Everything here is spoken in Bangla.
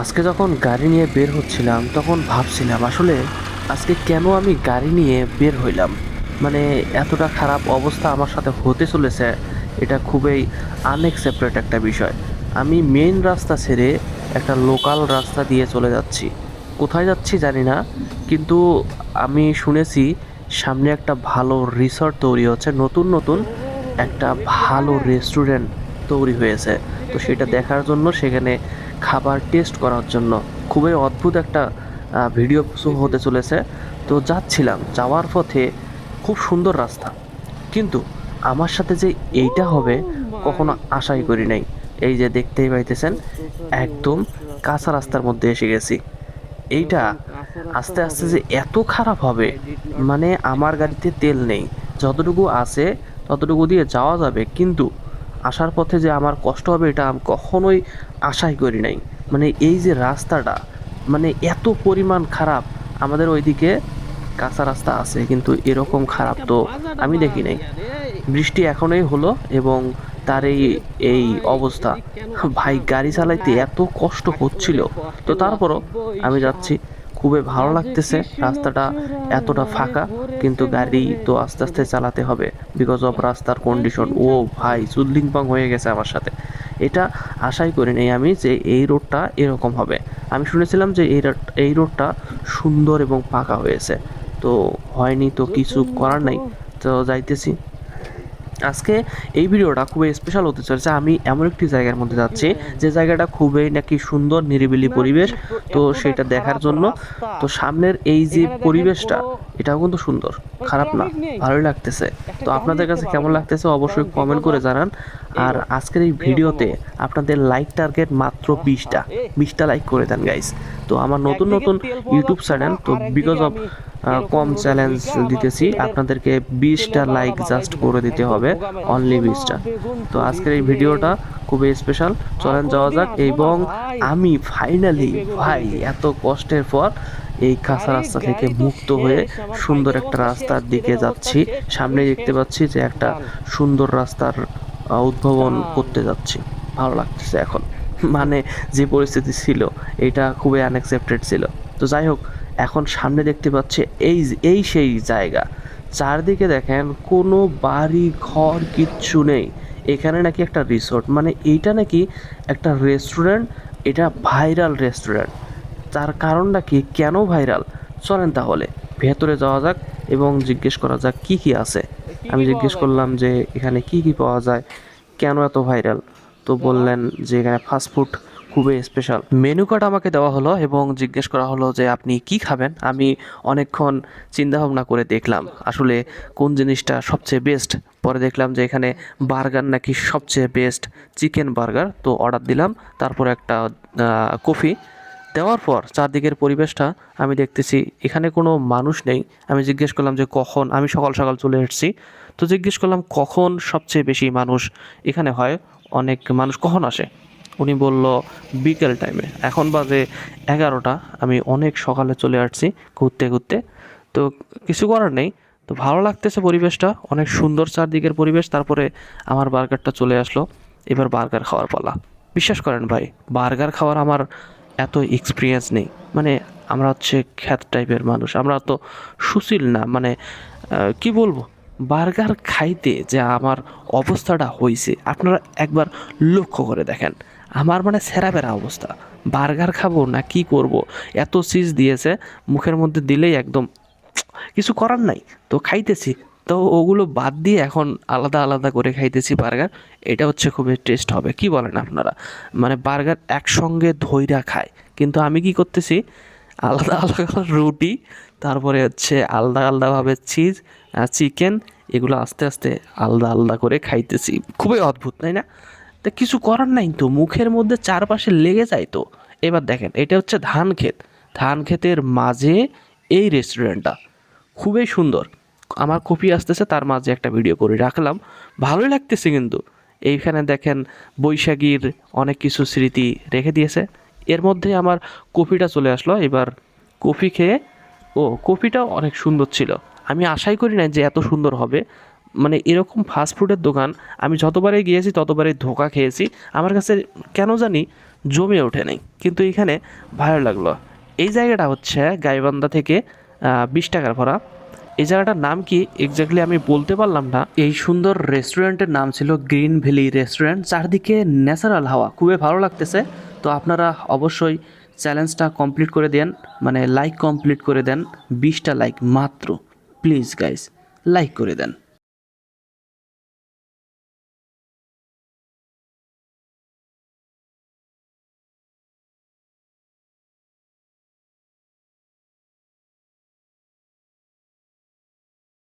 আজকে যখন গাড়ি নিয়ে বের হচ্ছিলাম তখন ভাবছিলাম আসলে আজকে কেন আমি গাড়ি নিয়ে বের হইলাম। মানে এতটা খারাপ অবস্থা আমার সাথে হতে চলেছে, এটা খুবই আনএক্সেপ্টেড একটা বিষয়। আমি মেইন রাস্তা ছেড়ে একটা লোকাল রাস্তা দিয়ে চলে যাচ্ছি। কোথায় যাচ্ছি জানি না, কিন্তু আমি শুনেছি সামনে একটা ভালো রিসর্ট তৈরি হচ্ছে, নতুন নতুন একটা ভালো রেস্টুরেন্ট তৈরি হয়েছে। তো সেটা দেখার জন্য, সেখানে খাবার টেস্ট করার জন্য খুবই অদ্ভুত একটা ভিডিও হতে চলেছে। তো যাচ্ছিলাম, যাওয়ার পথে খুব সুন্দর রাস্তা, কিন্তু আমার সাথে যে এইটা হবে কখনো আশাই করি নাই। এই যে দেখতেই পাইতেছেন, একদম কাঁচা রাস্তার মধ্যে এসে গেছি। এইটা আস্তে আস্তে যে এত খারাপ হবে, মানে আমার গাড়িতে তেল নেই, যতটুকু আছে ততটুকু দিয়ে যাওয়া যাবে, কিন্তু আসার পথে যে আমার কষ্ট হবে এটা আমি কখনোই আশাই করি নাই। মানে এই যে রাস্তাটা, মানে এত পরিমাণ খারাপ। আমাদের ওইদিকে কাঁচা রাস্তা আছে, কিন্তু এরকম খারাপ তো আমি দেখি নাই। বৃষ্টি এখনই হলো এবং তার এই এই অবস্থা। ভাই, গাড়ি চালাইতে এত কষ্ট হচ্ছিল, তো তারপরও আমি যাচ্ছি, খুবই ভালো লাগতেছে। রাস্তাটা এতটা ফাঁকা, কিন্তু গাড়ি তো আস্তে আস্তে চালাতে হবে বিকজ অফ রাস্তার কন্ডিশন। ও ভাই, চুদলিং পাং হয়ে গেছে আমার সাথে। এটা আশাই করিনি আমি যে এই রোডটা এরকম হবে। আমি শুনেছিলাম যে এই রোডটা সুন্দর এবং পাকা হয়েছে, তো হয়নি, তো কিছু করার নাই। তো যাইতেছি। আজকে এই ভিডিওটা খুবই স্পেশাল হতে চলেছে। আমি এমন একটি জায়গার মধ্যে যাচ্ছি যে জায়গাটা খুবই নাকি সুন্দর, নিরিবিলি পরিবেশ। তো সেটা দেখার জন্য, তো সামনের এই যে পরিবেশটা, এটাও কিন্তু সুন্দর, খারাপ না, ভালোই লাগতেছে। তো আপনাদের কাছে কেমন লাগতেছে অবশ্যই কমেন্ট করে জানান। আর আজকের এই ভিডিওতে আপনাদের লাইক টার্গেট মাত্র 20টা লাইক করে দেন গাইস। তো আমার নতুন নতুন ইউটিউব চ্যানেল, তো বিকজ অফ কম চ্যালেঞ্জ দিতেছি আপনাদেরকে, 20টা লাইক জাস্ট করে দিতে হবে, অনলি 20টা। তো আজকের এই ভিডিওটা খুবই স্পেশাল, চলেন যাওয়া যাক। এবং আমি ফাইনালি ভাই, এত কষ্টের পর এই কাঁচা রাস্তা থেকে মুক্ত হয়ে সুন্দর একটা রাস্তার দিকে যাচ্ছি। সামনে দেখতে পাচ্ছি যে একটা সুন্দর রাস্তার উদ্ভাবন করতে যাচ্ছি। ভালো লাগতেছে এখন। মানে যে পরিস্থিতি ছিল, এটা খুবই আনএক্সেপ্টেড ছিল। তো যাই হোক, এখন সামনে দেখতে পাচ্ছে এই সেই জায়গা। চারদিকে দেখেন কোনো বাড়ি ঘর কিচ্ছু নেই। এখানে নাকি একটা রিসোর্ট, মানে এইটা নাকি একটা রেস্টুরেন্ট। এটা ভাইরাল রেস্টুরেন্ট। তার কারণটা কি, কেন ভাইরাল? চলেন তাহলে ভেতরে যাওয়া যাক এবং জিজ্ঞেস করা যাক কি কি আছে। আমি জিজ্ঞেস করলাম যে এখানে কি কি পাওয়া যায়, কেন এত ভাইরাল। তো বললেন যে এখানে ফাস্টফুড খুবই স্পেশাল। মেনু কার্ড আমাকে দেওয়া হলো এবং জিজ্ঞেস করা হলো যে আপনি কি খাবেন। আমি অনেকক্ষণ চিন্তা ভাবনা করে দেখলাম আসলে কোন জিনিসটা সবচেয়ে বেস্ট। পরে দেখলাম যে এখানে বার্গার নাকি সবচেয়ে বেস্ট, চিকেন বার্গার। তো অর্ডার দিলাম, তারপর একটা কফি। দেওয়ার পর চারদিকের পরিবেশটা আমি দেখতেছি, এখানে কোনো মানুষ নেই। আমি জিজ্ঞেস করলাম যে কখন, আমি সকাল সকাল চলে এসেছি, তো জিজ্ঞেস করলাম কখন সবচেয়ে বেশি মানুষ এখানে হয়, অনেক মানুষ কখন আসে। উনি বলল বিকেল টাইমে। এখন বাজে 11টা, আমি অনেক সকালে চলে আসছি ঘুরতে ঘুরতে। তো কিছু করার নেই, তো ভালো লাগতেছে পরিবেশটা, অনেক সুন্দর চারদিকের পরিবেশ। তারপরে আমার বার্গারটা চলে আসলো, এবার বার্গার খাওয়ার পালা। বিশ্বাস করেন ভাই, বার্গার খাওয়ার আমার এত এক্সপিরিয়েন্স নেই। মানে আমরা হচ্ছে খ্যাত টাইপের মানুষ, আমরা তো সুশীল না। মানে কি বলবো, বার্গার খাইতে যে আমার অবস্থাটা হয়েছে আপনারা একবার লক্ষ্য করে দেখেন। আমার মানে সেরা অবস্থা। বার্গার খাবো না কি করব, এত চিজ দিয়েছে, মুখের মধ্যে দিলেই একদম কিছু করার নাই। তো খাইতেছি, তো ওগুলো বাদ দিয়ে এখন আলাদা আলাদা করে খাইতেছি বার্গার। এটা হচ্ছে খুবই টেস্ট হবে, কি বলেন আপনারা? মানে বার্গার একসঙ্গে ধইরা খায়, কিন্তু আমি কি করতেছি, আলাদা আলাদা রুটি, তারপরে হচ্ছে আলাদা আলাদাভাবে চিজ, চিকেন, এগুলো আস্তে আস্তে আলাদা আলাদা করে খাইতেছি। খুবই অদ্ভুত, তাই না? তা কিছু করার নাই, তো মুখের মধ্যে চারপাশে লেগে যায় তো। এবার দেখেন, এটা হচ্ছে ধান ক্ষেত, ধান ক্ষেতের মাঝে এই রেস্টুরেন্টটা খুবই সুন্দর। আমার কপি আসতেছে, তার মাঝে একটা ভিডিও করে রাখলাম, ভালোই লাগতেছে। কিন্তু এইখানে দেখেন বৈশাখীর অনেক কিছু স্মৃতি রেখে দিয়েছে। এর মধ্যে আমার কফিটা চলে আসলো। এবার কফি খেয়ে, কফিটাও অনেক সুন্দর ছিল। আমি আশাই করি না যে এত সুন্দর হবে। মানে এরকম ফাস্ট ফুডের দোকান আমি যতবারই গিয়েছি ততবারই ধোঁকা খেয়েছি। আমার কাছে কেন জানি জমে ওঠে নাই, কিন্তু এখানে ভালো লাগলো। এই জায়গাটা হচ্ছে গাইবান্ধা থেকে 20 টাকার ভাড়া। এই জায়গাটার নাম কি এক্স্যাক্টলি আমি বলতে পারলাম না। এই সুন্দর রেস্টুরেন্টের নাম ছিল গ্রিন ভ্যালি রেস্টুরেন্ট। চারদিকে ন্যাচারাল হাওয়া, খুবই ভালো লাগতেছে। তো আপনারা অবশ্যই চ্যালেঞ্জটা কমপ্লিট করে দেন, মানে লাইক কমপ্লিট করে দেন। 20টা লাইক মাত্র, প্লিজ গাইস লাইক করে দেন।